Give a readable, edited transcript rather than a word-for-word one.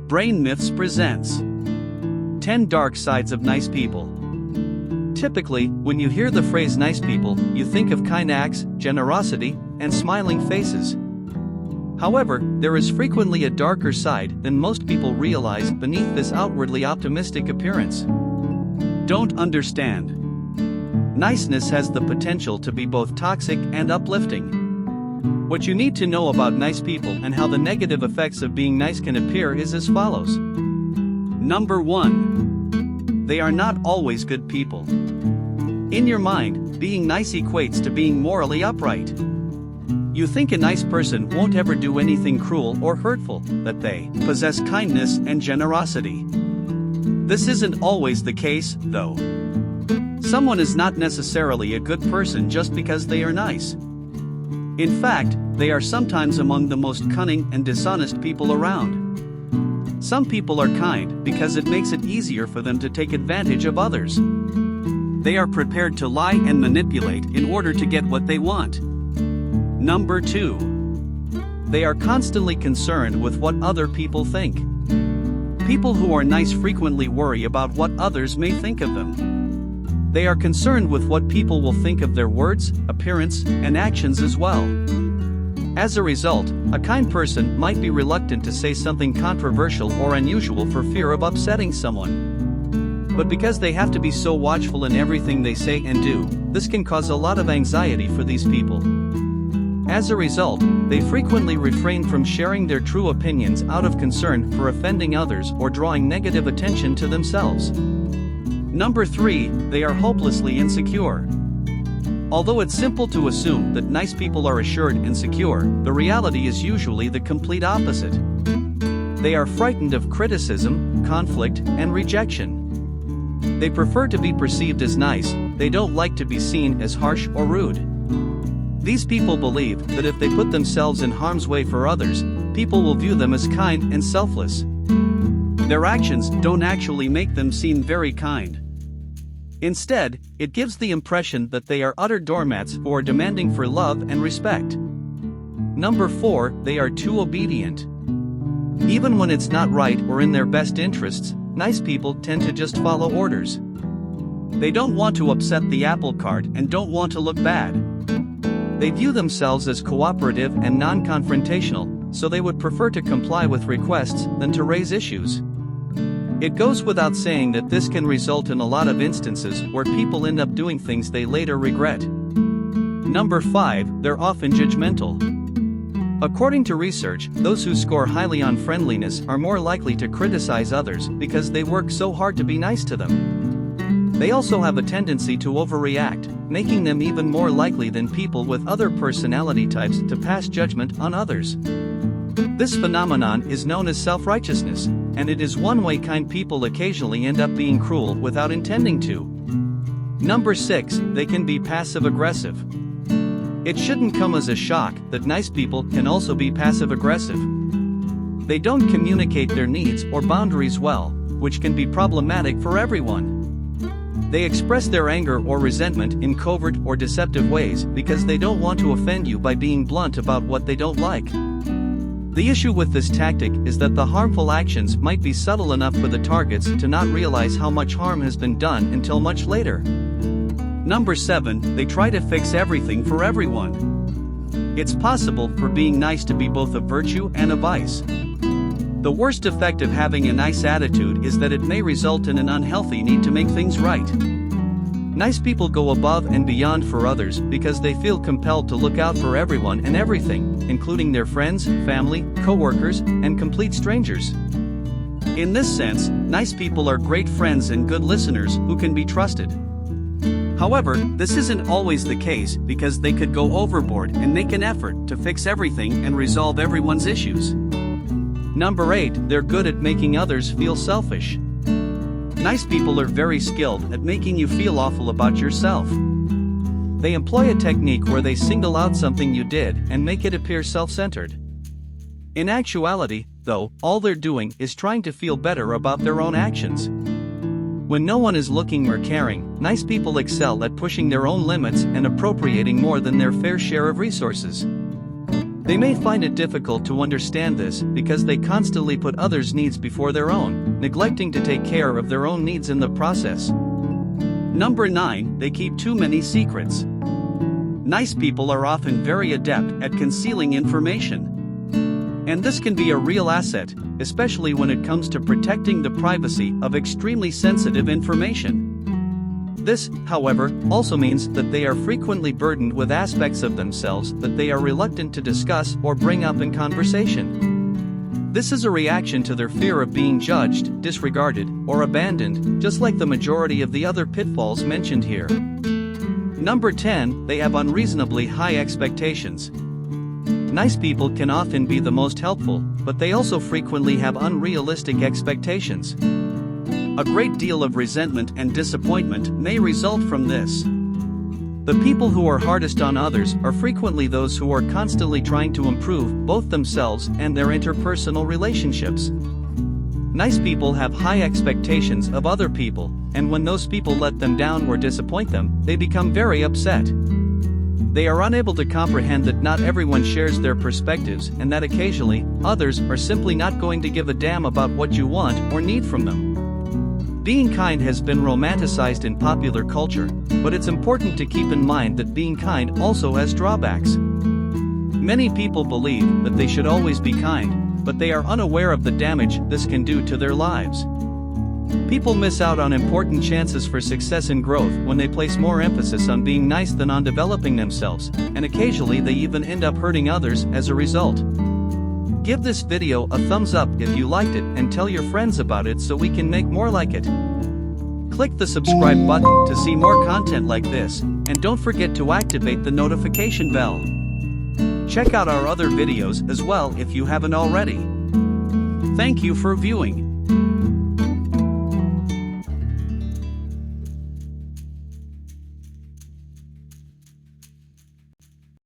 Brain Myths presents 10 Dark Sides of Nice People. Typically, when you hear the phrase nice people, you think of kind acts, generosity, and smiling faces. However, there is frequently a darker side than most people realize beneath this outwardly optimistic appearance. Don't understand. Niceness has the potential to be both toxic and uplifting. What you need to know about nice people and how the negative effects of being nice can appear is as follows. Number 1. They are not always good people. In your mind, being nice equates to being morally upright. You think a nice person won't ever do anything cruel or hurtful, that they possess kindness and generosity. This isn't always the case, though. Someone is not necessarily a good person just because they are nice. In fact, they are sometimes among the most cunning and dishonest people around. Some people are kind because it makes it easier for them to take advantage of others. They are prepared to lie and manipulate in order to get what they want. Number 2. They are constantly concerned with what other people think. People who are nice frequently worry about what others may think of them. They are concerned with what people will think of their words, appearance, and actions as well. As a result, a kind person might be reluctant to say something controversial or unusual for fear of upsetting someone. But because they have to be so watchful in everything they say and do, this can cause a lot of anxiety for these people. As a result, they frequently refrain from sharing their true opinions out of concern for offending others or drawing negative attention to themselves. Number 3, they are hopelessly insecure. Although it's simple to assume that nice people are assured and secure, the reality is usually the complete opposite. They are frightened of criticism, conflict, and rejection. They prefer to be perceived as nice, they don't like to be seen as harsh or rude. These people believe that if they put themselves in harm's way for others, people will view them as kind and selfless. Their actions don't actually make them seem very kind. Instead, it gives the impression that they are utter doormats who are demanding for love and respect. Number 4, they are too obedient. Even when it's not right or in their best interests, nice people tend to just follow orders. They don't want to upset the apple cart and don't want to look bad. They view themselves as cooperative and non-confrontational, so they would prefer to comply with requests than to raise issues. It goes without saying that this can result in a lot of instances where people end up doing things they later regret. Number 5, they're often judgmental. According to research, those who score highly on friendliness are more likely to criticize others because they work so hard to be nice to them. They also have a tendency to overreact, making them even more likely than people with other personality types to pass judgment on others. This phenomenon is known as self-righteousness, and it is one way kind people occasionally end up being cruel without intending to. Number 6, they can be passive-aggressive. It shouldn't come as a shock that nice people can also be passive-aggressive. They don't communicate their needs or boundaries well, which can be problematic for everyone. They express their anger or resentment in covert or deceptive ways because they don't want to offend you by being blunt about what they don't like. The issue with this tactic is that the harmful actions might be subtle enough for the targets to not realize how much harm has been done until much later. Number 7, they try to fix everything for everyone. It's possible for being nice to be both a virtue and a vice. The worst effect of having a nice attitude is that it may result in an unhealthy need to make things right. Nice people go above and beyond for others because they feel compelled to look out for everyone and everything, including their friends, family, co-workers, and complete strangers. In this sense, nice people are great friends and good listeners who can be trusted. However, this isn't always the case because they could go overboard and make an effort to fix everything and resolve everyone's issues. Number 8, they're good at making others feel selfish. Nice people are very skilled at making you feel awful about yourself. They employ a technique where they single out something you did and make it appear self-centered. In actuality, though, all they're doing is trying to feel better about their own actions. When no one is looking or caring, nice people excel at pushing their own limits and appropriating more than their fair share of resources. They may find it difficult to understand this because they constantly put others' needs before their own, neglecting to take care of their own needs in the process. Number 9, they keep too many secrets. Nice people are often very adept at concealing information. And this can be a real asset, especially when it comes to protecting the privacy of extremely sensitive information. This, however, also means that they are frequently burdened with aspects of themselves that they are reluctant to discuss or bring up in conversation. This is a reaction to their fear of being judged, disregarded, or abandoned, just like the majority of the other pitfalls mentioned here. Number 10, they have unreasonably high expectations. Nice people can often be the most helpful, but they also frequently have unrealistic expectations. A great deal of resentment and disappointment may result from this. The people who are hardest on others are frequently those who are constantly trying to improve both themselves and their interpersonal relationships. Nice people have high expectations of other people, and when those people let them down or disappoint them, they become very upset. They are unable to comprehend that not everyone shares their perspectives and that occasionally, others are simply not going to give a damn about what you want or need from them. Being kind has been romanticized in popular culture, but it's important to keep in mind that being kind also has drawbacks. Many people believe that they should always be kind, but they are unaware of the damage this can do to their lives. People miss out on important chances for success and growth when they place more emphasis on being nice than on developing themselves, and occasionally they even end up hurting others as a result. Give this video a thumbs up if you liked it and tell your friends about it so we can make more like it. Click the subscribe button to see more content like this, and don't forget to activate the notification bell. Check out our other videos as well if you haven't already. Thank you for viewing.